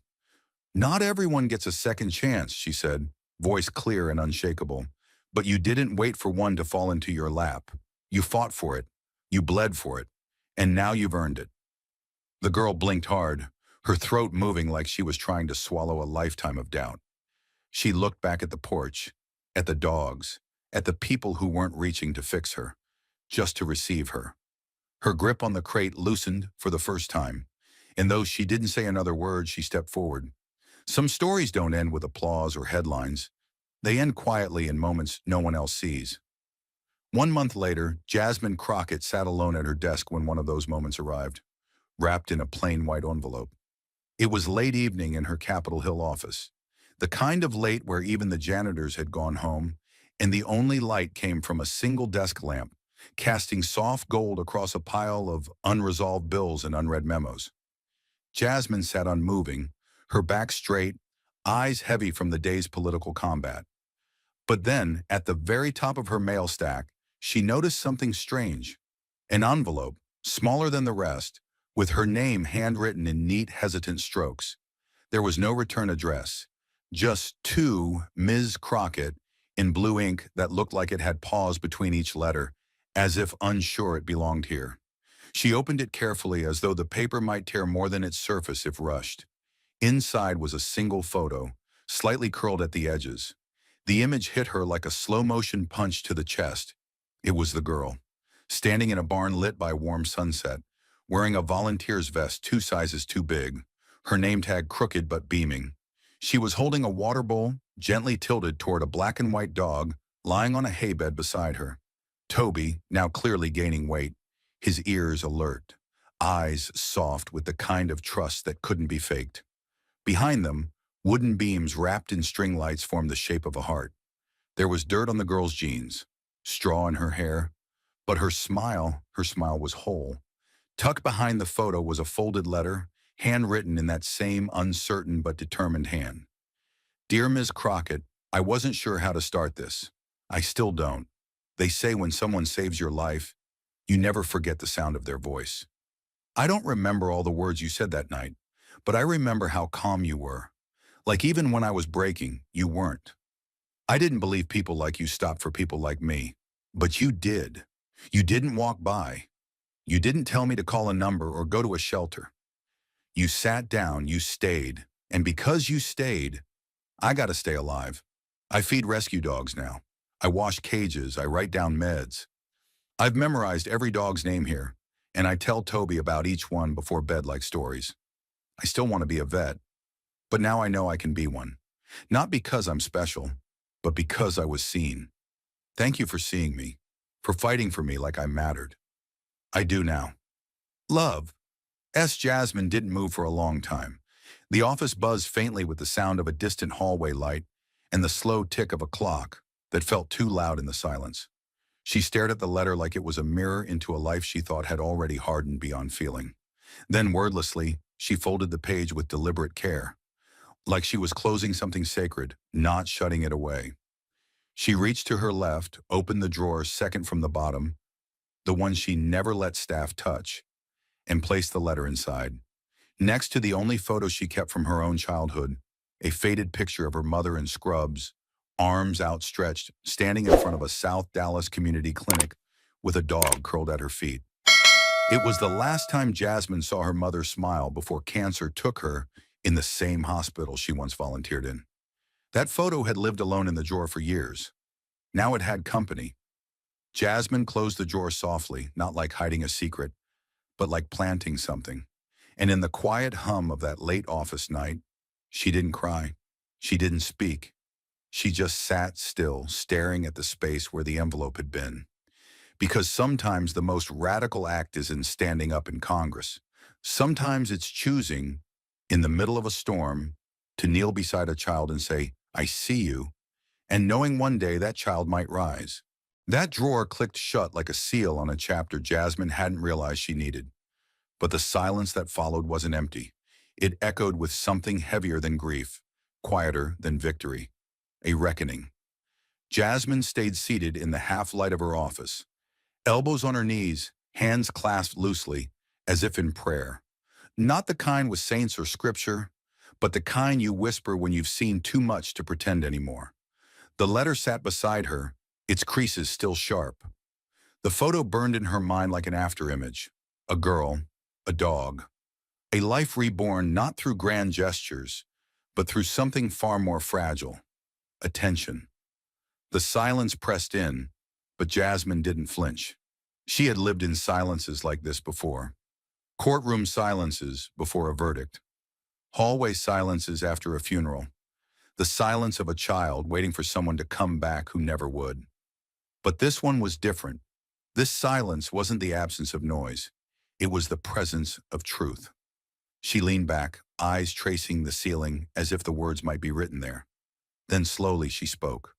"Not everyone gets a second chance," she said, voice clear and unshakable. "But you didn't wait for one to fall into your lap. You fought for it. You bled for it. And now you've earned it." The girl blinked hard, her throat moving like she was trying to swallow a lifetime of doubt. She looked back at the porch, at the dogs, at the people who weren't reaching to fix her, just to receive her. Her grip on the crate loosened for the first time, and though she didn't say another word, she stepped forward. Some stories don't end with applause or headlines. They end quietly in moments no one else sees. 1 month later, Jasmine Crockett sat alone at her desk when one of those moments arrived, wrapped in a plain white envelope. It was late evening in her Capitol Hill office, the kind of late where even the janitors had gone home, and the only light came from a single desk lamp, casting soft gold across a pile of unresolved bills and unread memos. Jasmine sat unmoving, her back straight, eyes heavy from the day's political combat. But then, at the very top of her mail stack, she noticed something strange. An envelope, smaller than the rest, with her name handwritten in neat, hesitant strokes. There was no return address, just to Ms. Crockett in blue ink that looked like it had paused between each letter, as if unsure it belonged here. She opened it carefully as though the paper might tear more than its surface if rushed. Inside was a single photo, slightly curled at the edges. The image hit her like a slow-motion punch to the chest. It was the girl, standing in a barn lit by warm sunset, wearing a volunteer's vest 2 sizes too big, her name tag crooked but beaming. She was holding a water bowl, gently tilted toward a black and white dog lying on a hay bed beside her. Toby, now clearly gaining weight, his ears alert, eyes soft with the kind of trust that couldn't be faked. Behind them, wooden beams wrapped in string lights formed the shape of a heart. There was dirt on the girl's jeans, straw in her hair, but her smile was whole. Tucked behind the photo was a folded letter, handwritten in that same uncertain but determined hand. "Dear Ms. Crockett, I wasn't sure how to start this. I still don't. They say when someone saves your life, you never forget the sound of their voice. I don't remember all the words you said that night, but I remember how calm you were. Like even when I was breaking, you weren't. I didn't believe people like you stopped for people like me, but you did. You didn't walk by. You didn't tell me to call a number or go to a shelter. You sat down, you stayed, and because you stayed, I gotta stay alive. I feed rescue dogs now. I wash cages, I write down meds. I've memorized every dog's name here, and I tell Toby about each one before bed like stories. I still want to be a vet, but now I know I can be one. Not because I'm special, but because I was seen. Thank you for seeing me, for fighting for me like I mattered. I do now. Love." Jasmine didn't move for a long time. The office buzzed faintly with the sound of a distant hallway light and the slow tick of a clock that felt too loud in the silence. She stared at the letter like it was a mirror into a life she thought had already hardened beyond feeling. Then wordlessly, she folded the page with deliberate care, like she was closing something sacred, not shutting it away. She reached to her left, opened the drawer second from the bottom, the one she never let staff touch, and placed the letter inside. Next to the only photo she kept from her own childhood, a faded picture of her mother in scrubs, arms outstretched, standing in front of a South Dallas community clinic with a dog curled at her feet. It was the last time Jasmine saw her mother smile before cancer took her in the same hospital she once volunteered in. That photo had lived alone in the drawer for years. Now it had company. Jasmine closed the drawer softly, not like hiding a secret, but like planting something. And in the quiet hum of that late office night, she didn't cry. She didn't speak. She just sat still, staring at the space where the envelope had been. Because sometimes the most radical act isn't standing up in Congress. Sometimes it's choosing, in the middle of a storm, to kneel beside a child and say, "I see you," and knowing one day that child might rise. That drawer clicked shut like a seal on a chapter Jasmine hadn't realized she needed. But the silence that followed wasn't empty. It echoed with something heavier than grief, quieter than victory, a reckoning. Jasmine stayed seated in the half-light of her office, elbows on her knees, hands clasped loosely, as if in prayer. Not the kind with saints or scripture, but the kind you whisper when you've seen too much to pretend anymore. The letter sat beside her, its creases still sharp. The photo burned in her mind like an afterimage. A girl, a dog, a life reborn not through grand gestures, but through something far more fragile, attention. The silence pressed in, but Jasmine didn't flinch. She had lived in silences like this before. Courtroom silences before a verdict. Hallway silences after a funeral. The silence of a child waiting for someone to come back who never would. But this one was different. This silence wasn't the absence of noise. It was the presence of truth. She leaned back, eyes tracing the ceiling as if the words might be written there. Then slowly she spoke.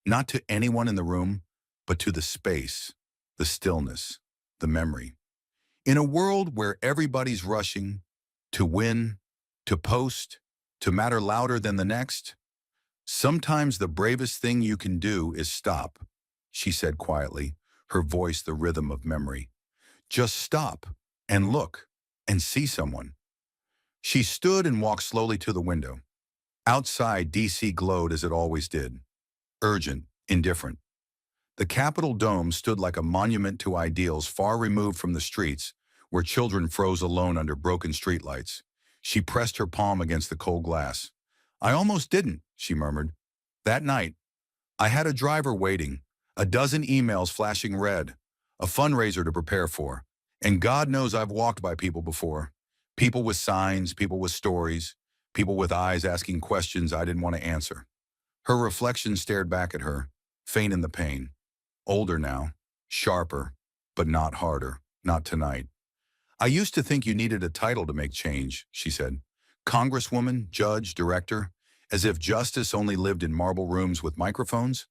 Not to anyone in the room, but to the space, the stillness, the memory. In a world where everybody's rushing to win, to post, to matter louder than the next, sometimes the bravest thing you can do is stop, she said quietly, her voice the rhythm of memory. Just stop and look and see someone. She stood and walked slowly to the window. Outside, D.C. glowed as it always did, urgent, indifferent. The Capitol dome stood like a monument to ideals far removed from the streets where children froze alone under broken streetlights. She pressed her palm against the cold glass. "I almost didn't," she murmured. "That night, I had a driver waiting, a dozen emails flashing red, a fundraiser to prepare for. And God knows I've walked by people before. People with signs, people with stories, people with eyes asking questions I didn't want to answer." Her reflection stared back at her, faint in the pain. Older now, sharper, but not harder, not tonight. "I used to think you needed a title to make change," she said. "Congresswoman, judge, director, as if justice only lived in marble rooms with microphones.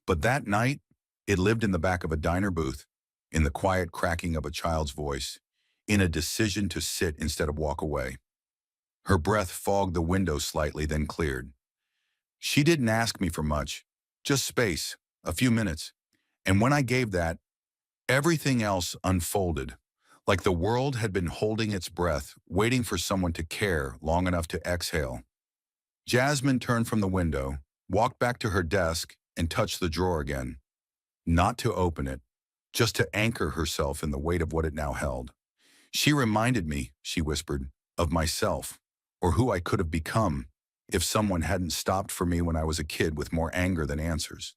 But that night, it lived in the back of a diner booth, in the quiet cracking of a child's voice, in a decision to sit instead of walk away." Her breath fogged the window slightly, then cleared. "She didn't ask me for much, just space, a few minutes. And when I gave that, everything else unfolded, like the world had been holding its breath, waiting for someone to care long enough to exhale." Jasmine turned from the window, walked back to her desk, and touched the drawer again. Not to open it, just to anchor herself in the weight of what it now held. "She reminded me," she whispered, "of myself, or who I could have become if someone hadn't stopped for me when I was a kid with more anger than answers."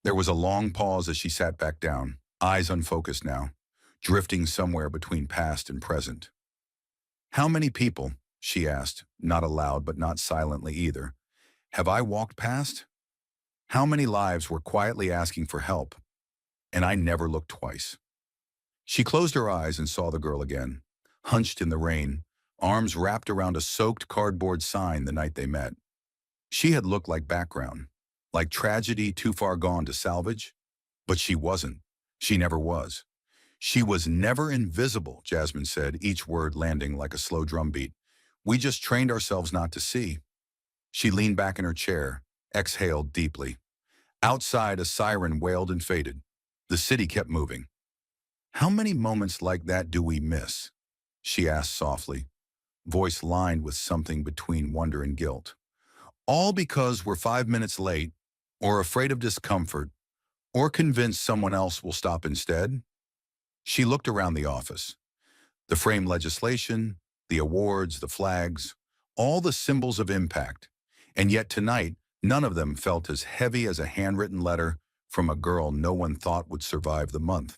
There was a long pause as she sat back down, eyes unfocused now, drifting somewhere between past and present. "How many people," she asked, not aloud but not silently either, "have I walked past? How many lives were quietly asking for help, and I never looked twice?" She closed her eyes and saw the girl again, hunched in the rain, arms wrapped around a soaked cardboard sign the night they met. She had looked like background, like tragedy too far gone to salvage, but she wasn't. She never was. "She was never invisible," Jasmine said, each word landing like a slow drumbeat. "We just trained ourselves not to see." She leaned back in her chair, exhaled deeply. Outside, a siren wailed and faded. The city kept moving. "How many moments like that do we miss?" she asked softly, voice lined with something between wonder and guilt. "All because we're 5 minutes late, or afraid of discomfort, Or convince someone else will stop instead? She looked around the office. The framed legislation, the awards, the flags, all the symbols of impact. And yet tonight, none of them felt as heavy as a handwritten letter from a girl no one thought would survive the month.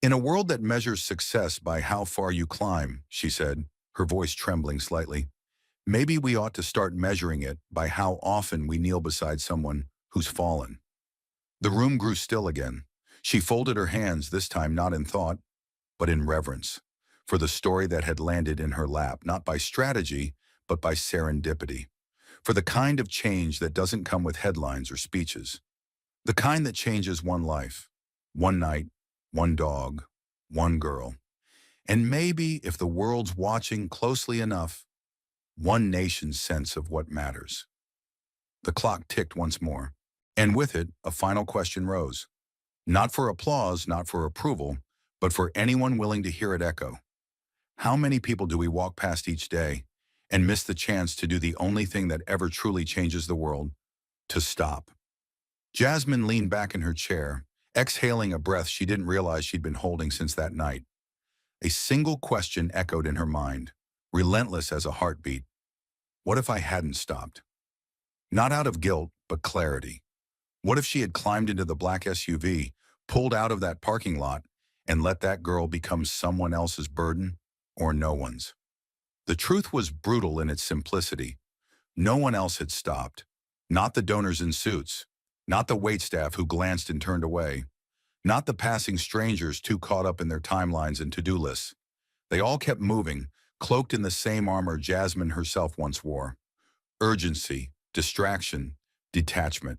In a world that measures success by how far you climb, she said, her voice trembling slightly, maybe we ought to start measuring it by how often we kneel beside someone who's fallen. The room grew still again. She folded her hands, this time not in thought, but in reverence, for the story that had landed in her lap, not by strategy, but by serendipity, for the kind of change that doesn't come with headlines or speeches, the kind that changes one life, one night, one dog, one girl, and maybe, if the world's watching closely enough, one nation's sense of what matters. The clock ticked once more, and with it, a final question rose. Not for applause, not for approval, but for anyone willing to hear it echo. How many people do we walk past each day and miss the chance to do the only thing that ever truly changes the world? To stop. Jasmine leaned back in her chair, exhaling a breath she didn't realize she'd been holding since that night. A single question echoed in her mind, relentless as a heartbeat. What if I hadn't stopped? Not out of guilt, but clarity. What if she had climbed into the black SUV, pulled out of that parking lot, and let that girl become someone else's burden or no one's? The truth was brutal in its simplicity. No one else had stopped. Not the donors in suits. Not the waitstaff who glanced and turned away. Not the passing strangers too caught up in their timelines and to-do lists. They all kept moving, cloaked in the same armor Jasmine herself once wore. Urgency, distraction, detachment.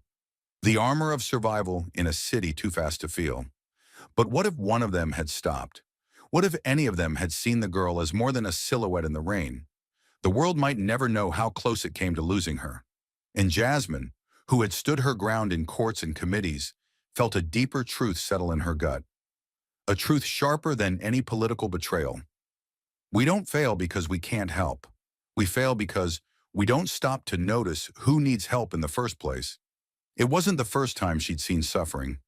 The armor of survival in a city too fast to feel. But what if one of them had stopped? What if any of them had seen the girl as more than a silhouette in the rain? The world might never know how close it came to losing her. And Jasmine, who had stood her ground in courts and committees, felt a deeper truth settle in her gut. A truth sharper than any political betrayal. We don't fail because we can't help. We fail because we don't stop to notice who needs help in the first place. It wasn't the first time she'd seen suffering.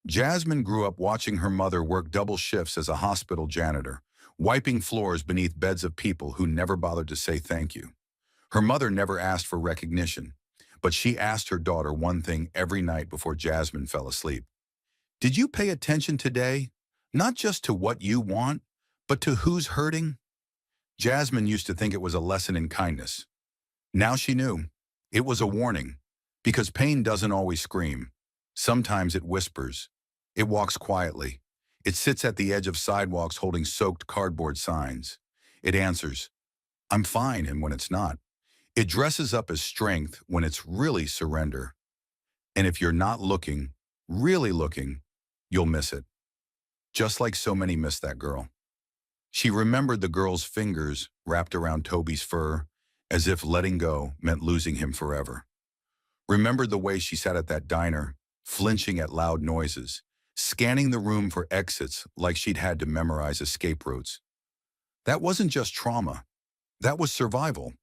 Jasmine grew up watching her mother work double shifts as a hospital janitor, wiping floors beneath beds of people who never bothered to say thank you. Her mother never asked for recognition, but she asked her daughter one thing every night before Jasmine fell asleep. Did you pay attention today? Not just to what you want, but to who's hurting? Jasmine used to think it was a lesson in kindness. Now she knew. It was a warning. Because pain doesn't always scream. Sometimes it whispers. It walks quietly. It sits at the edge of sidewalks holding soaked cardboard signs. It answers, I'm fine, and when it's not. It dresses up as strength when it's really surrender. And if you're not looking, really looking, you'll miss it. Just like so many missed that girl. She remembered the girl's fingers wrapped around Toby's fur, as if letting go meant losing him forever. Remembered the way she sat at that diner, flinching at loud noises, scanning the room for exits like she'd had to memorize escape routes. That wasn't just trauma. That was survival.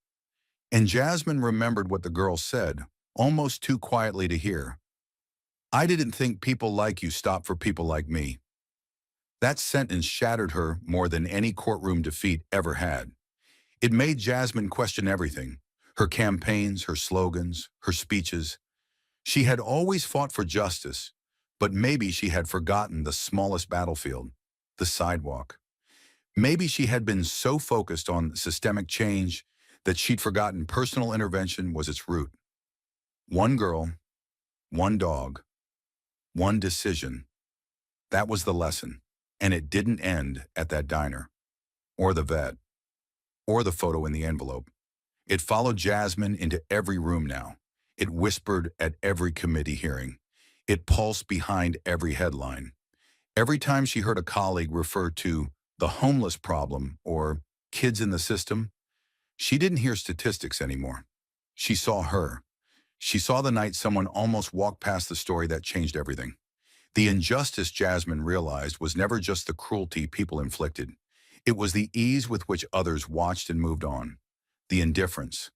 And Jasmine remembered what the girl said, almost too quietly to hear. I didn't think people like you stop for people like me. That sentence shattered her more than any courtroom defeat ever had. It made Jasmine question everything. Her campaigns, her slogans, her speeches. She had always fought for justice, but maybe she had forgotten the smallest battlefield, the sidewalk. Maybe she had been so focused on systemic change that she'd forgotten personal intervention was its root. One girl, one dog, one decision. That was the lesson, and it didn't end at that diner, or the vet, or the photo in the envelope. It followed Jasmine into every room now. It whispered at every committee hearing. It pulsed behind every headline. Every time she heard a colleague refer to the homeless problem or kids in the system, she didn't hear statistics anymore. She saw her. She saw the night someone almost walked past the story that changed everything. The injustice, Jasmine realized, was never just the cruelty people inflicted. It was the ease with which others watched and moved on. The indifference,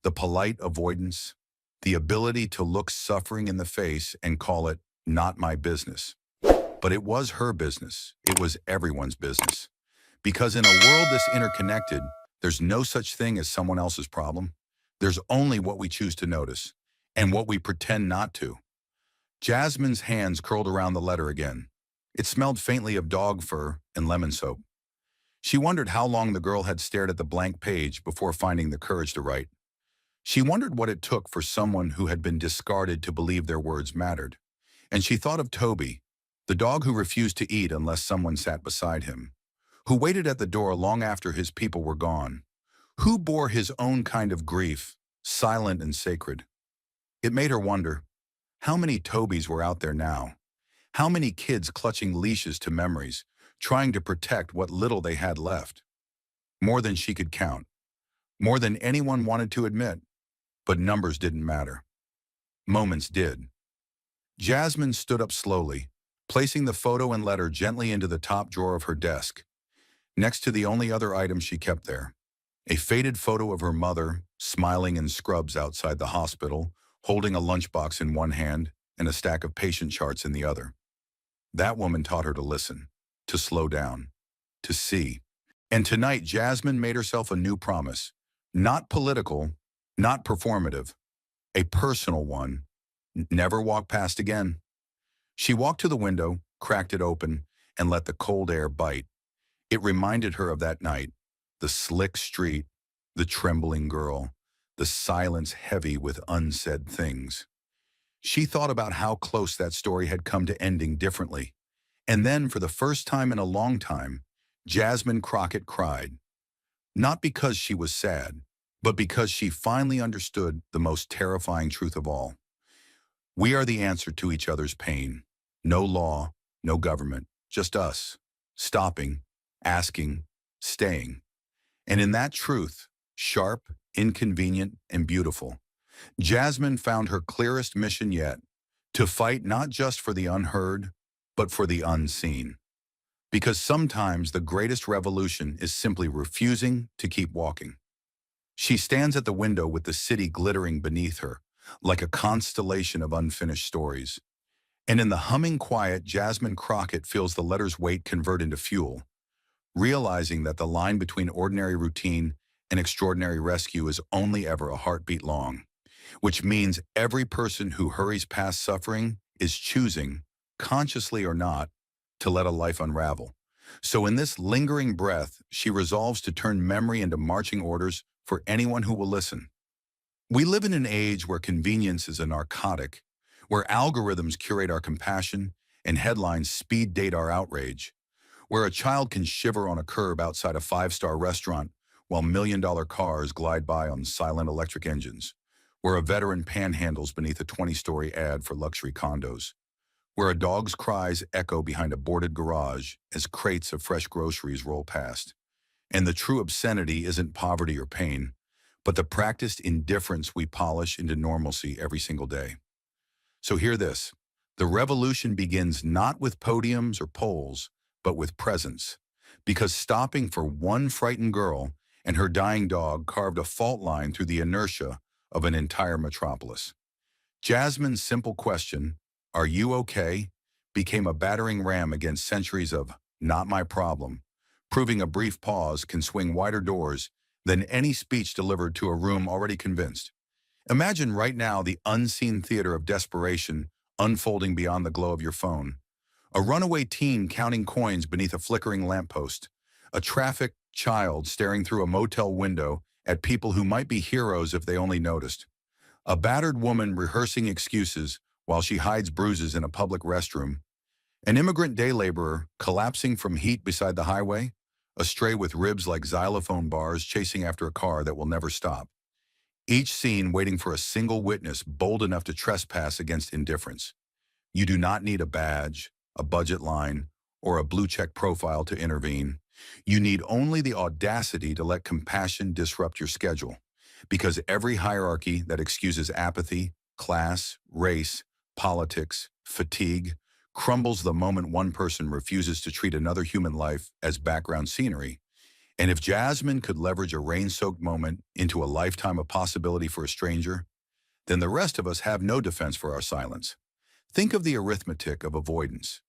the polite avoidance, the ability to look suffering in the face and call it not my business. But it was her business. It was everyone's business. Because in a world this interconnected, there's no such thing as someone else's problem. There's only what we choose to notice and what we pretend not to. Jasmine's hands curled around the letter again. It smelled faintly of dog fur and lemon soap. She wondered how long the girl had stared at the blank page before finding the courage to write. She wondered what it took for someone who had been discarded to believe their words mattered. And she thought of Toby, the dog who refused to eat unless someone sat beside him, who waited at the door long after his people were gone, who bore his own kind of grief, silent and sacred. It made her wonder, how many Tobys were out there now? How many kids clutching leashes to memories, trying to protect what little they had left? More than she could count. More than anyone wanted to admit. But numbers didn't matter. Moments did. Jasmine stood up slowly, placing the photo and letter gently into the top drawer of her desk, next to the only other item she kept there. A faded photo of her mother, smiling in scrubs outside the hospital, holding a lunchbox in one hand and a stack of patient charts in the other. That woman taught her to listen, to slow down, to see. And tonight, Jasmine made herself a new promise. Not political, not performative, a personal one. Never walk past again. She walked to the window, cracked it open, and let the cold air bite. It reminded her of that night, the slick street, the trembling girl, the silence heavy with unsaid things. She thought about how close that story had come to ending differently. And then, for the first time in a long time, Jasmine Crockett cried. Not because she was sad, but because she finally understood the most terrifying truth of all. We are the answer to each other's pain. No law, no government, just us, stopping, asking, staying. And in that truth, sharp, inconvenient, and beautiful, Jasmine found her clearest mission yet, to fight not just for the unheard, but for the unseen. Because sometimes the greatest revolution is simply refusing to keep walking. She stands at the window with the city glittering beneath her, like a constellation of unfinished stories. And in the humming quiet, Jasmine Crockett feels the letter's weight convert into fuel, realizing that the line between ordinary routine and extraordinary rescue is only ever a heartbeat long, which means every person who hurries past suffering is choosing, consciously or not, to let a life unravel. So in this lingering breath, she resolves to turn memory into marching orders for anyone who will listen. We live in an age where convenience is a narcotic, where algorithms curate our compassion and headlines speed date our outrage, where a child can shiver on a curb outside a five-star restaurant while million-dollar cars glide by on silent electric engines, where a veteran panhandles beneath a 20-story ad for luxury condos, where a dog's cries echo behind a boarded garage as crates of fresh groceries roll past. And the true obscenity isn't poverty or pain, but the practiced indifference we polish into normalcy every single day. So hear this. The revolution begins not with podiums or polls, but with presence. Because stopping for one frightened girl and her dying dog carved a fault line through the inertia of an entire metropolis. Jasmine's simple question, "Are you okay?" became a battering ram against centuries of "not my problem," proving a brief pause can swing wider doors than any speech delivered to a room already convinced. Imagine right now the unseen theater of desperation unfolding beyond the glow of your phone. A runaway teen counting coins beneath a flickering lamppost. A trafficked child staring through a motel window at people who might be heroes if they only noticed. A battered woman rehearsing excuses while she hides bruises in a public restroom. An immigrant day laborer collapsing from heat beside the highway. A stray with ribs like xylophone bars chasing after a car that will never stop. Each scene waiting for a single witness bold enough to trespass against indifference. You do not need a badge, a budget line, or a blue-check profile to intervene. You need only the audacity to let compassion disrupt your schedule. Because every hierarchy that excuses apathy, class, race, politics, fatigue, crumbles the moment one person refuses to treat another human life as background scenery. And if Jasmine could leverage a rain-soaked moment into a lifetime of possibility for a stranger, then the rest of us have no defense for our silence. Think of the arithmetic of avoidance.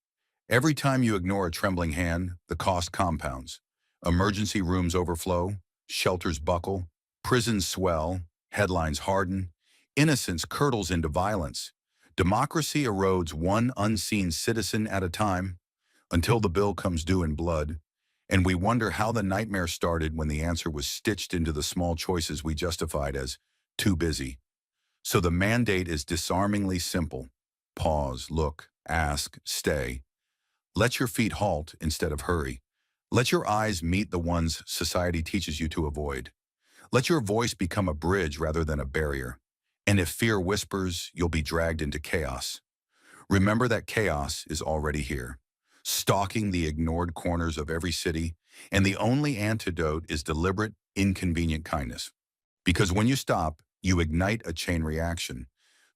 Every time you ignore a trembling hand, the cost compounds. Emergency rooms overflow, shelters buckle, prisons swell, headlines harden, innocence curdles into violence. Democracy erodes one unseen citizen at a time until the bill comes due in blood, and we wonder how the nightmare started when the answer was stitched into the small choices we justified as too busy. So the mandate is disarmingly simple. Pause, look, ask, stay. Let your feet halt instead of hurry. Let your eyes meet the ones society teaches you to avoid. Let your voice become a bridge rather than a barrier. And if fear whispers, you'll be dragged into chaos. Remember that chaos is already here, stalking the ignored corners of every city, and the only antidote is deliberate, inconvenient kindness. Because when you stop, you ignite a chain reaction.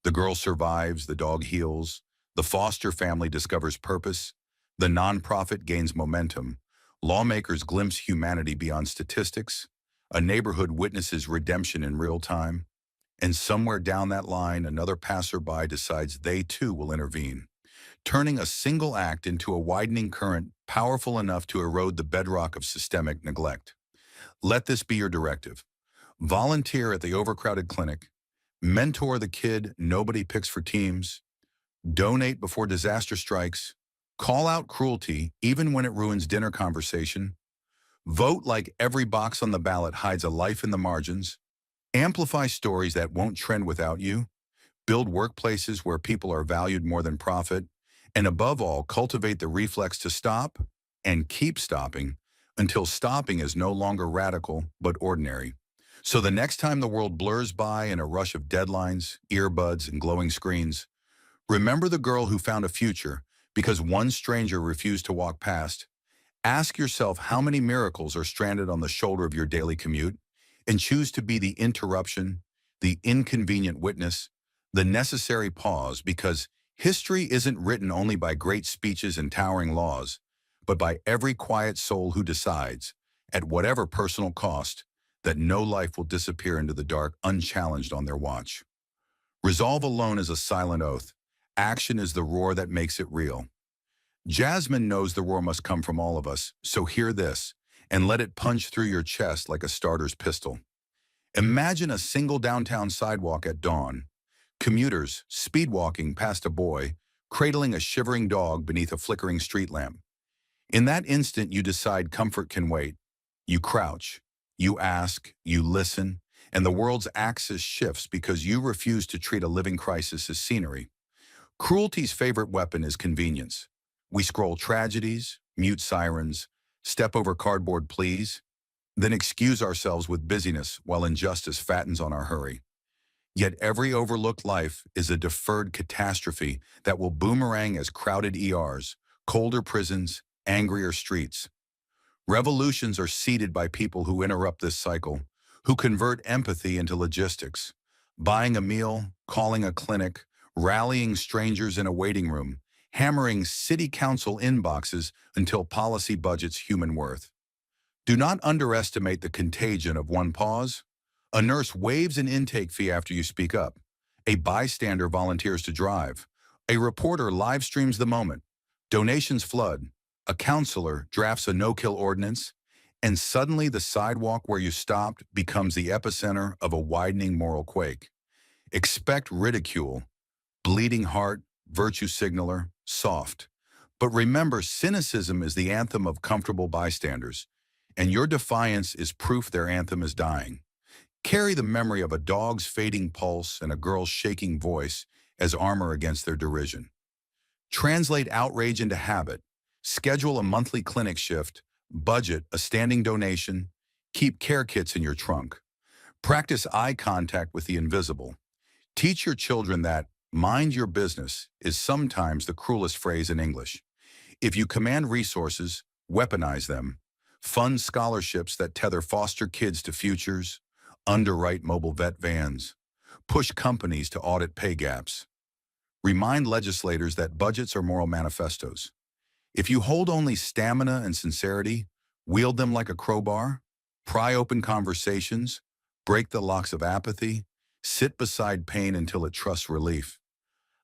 The girl survives, the dog heals, the foster family discovers purpose, the nonprofit gains momentum, lawmakers glimpse humanity beyond statistics, a neighborhood witnesses redemption in real time, and somewhere down that line, another passerby decides they too will intervene, turning a single act into a widening current powerful enough to erode the bedrock of systemic neglect. Let this be your directive. Volunteer at the overcrowded clinic, mentor the kid nobody picks for teams, donate before disaster strikes, call out cruelty even when it ruins dinner conversation, vote like every box on the ballot hides a life in the margins, amplify stories that won't trend without you, build workplaces where people are valued more than profit, and above all, cultivate the reflex to stop and keep stopping until stopping is no longer radical but ordinary. So the next time the world blurs by in a rush of deadlines, earbuds, and glowing screens, remember the girl who found a future because one stranger refused to walk past. Ask yourself how many miracles are stranded on the shoulder of your daily commute, and choose to be the interruption, the inconvenient witness, the necessary pause, because history isn't written only by great speeches and towering laws, but by every quiet soul who decides, at whatever personal cost, that no life will disappear into the dark unchallenged on their watch. Resolve alone is a silent oath. Action is the roar that makes it real. Jasmine knows the roar must come from all of us, so hear this, and let it punch through your chest like a starter's pistol. Imagine a single downtown sidewalk at dawn. Commuters speed walking past a boy, cradling a shivering dog beneath a flickering street lamp. In that instant, you decide comfort can wait. You crouch, you ask, you listen, and the world's axis shifts because you refuse to treat a living crisis as scenery. Cruelty's favorite weapon is convenience. We scroll tragedies, mute sirens, step over cardboard pleas, then excuse ourselves with busyness while injustice fattens on our hurry. Yet every overlooked life is a deferred catastrophe that will boomerang as crowded ERs, colder prisons, angrier streets. Revolutions are seeded by people who interrupt this cycle, who convert empathy into logistics, buying a meal, calling a clinic, rallying strangers in a waiting room, hammering city council inboxes until policy budgets human worth. Do not underestimate the contagion of one pause. A nurse waives an intake fee after you speak up. A bystander volunteers to drive. A reporter live streams the moment. Donations flood. A counselor drafts a no-kill ordinance. And suddenly the sidewalk where you stopped becomes the epicenter of a widening moral quake. Expect ridicule, bleeding heart, virtue signaler, soft. But remember, cynicism is the anthem of comfortable bystanders, and your defiance is proof their anthem is dying. Carry the memory of a dog's fading pulse and a girl's shaking voice as armor against their derision. Translate outrage into habit. Schedule a monthly clinic shift. Budget a standing donation. Keep care kits in your trunk. Practice eye contact with the invisible. Teach your children that mind your business is sometimes the cruelest phrase in English. If you command resources, weaponize them. Fund scholarships that tether foster kids to futures. Underwrite mobile vet vans. Push companies to audit pay gaps. Remind legislators that budgets are moral manifestos. If you hold only stamina and sincerity, wield them like a crowbar, pry open conversations, break the locks of apathy, sit beside pain until it trusts relief.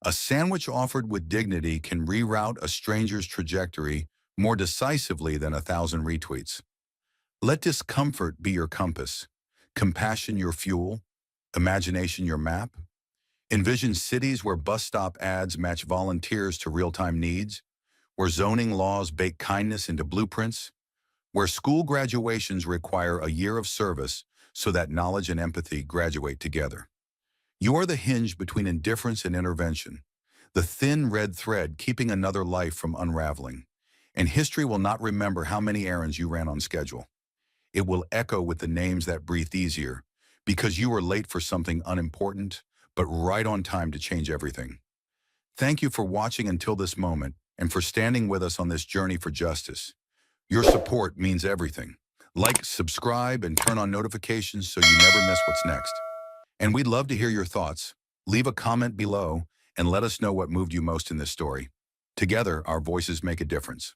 A sandwich offered with dignity can reroute a stranger's trajectory more decisively than 1,000 retweets. Let discomfort be your compass, compassion your fuel, imagination your map. Envision cities where bus stop ads match volunteers to real-time needs, where zoning laws bake kindness into blueprints, where school graduations require a year of service so that knowledge and empathy graduate together. You are the hinge between indifference and intervention, the thin red thread keeping another life from unraveling. And history will not remember how many errands you ran on schedule. It will echo with the names that breathed easier, because you were late for something unimportant, but right on time to change everything. Thank you for watching until this moment and for standing with us on this journey for justice. Your support means everything. Like, subscribe, and turn on notifications so you never miss what's next. And we'd love to hear your thoughts. Leave a comment below and let us know what moved you most in this story. Together, our voices make a difference.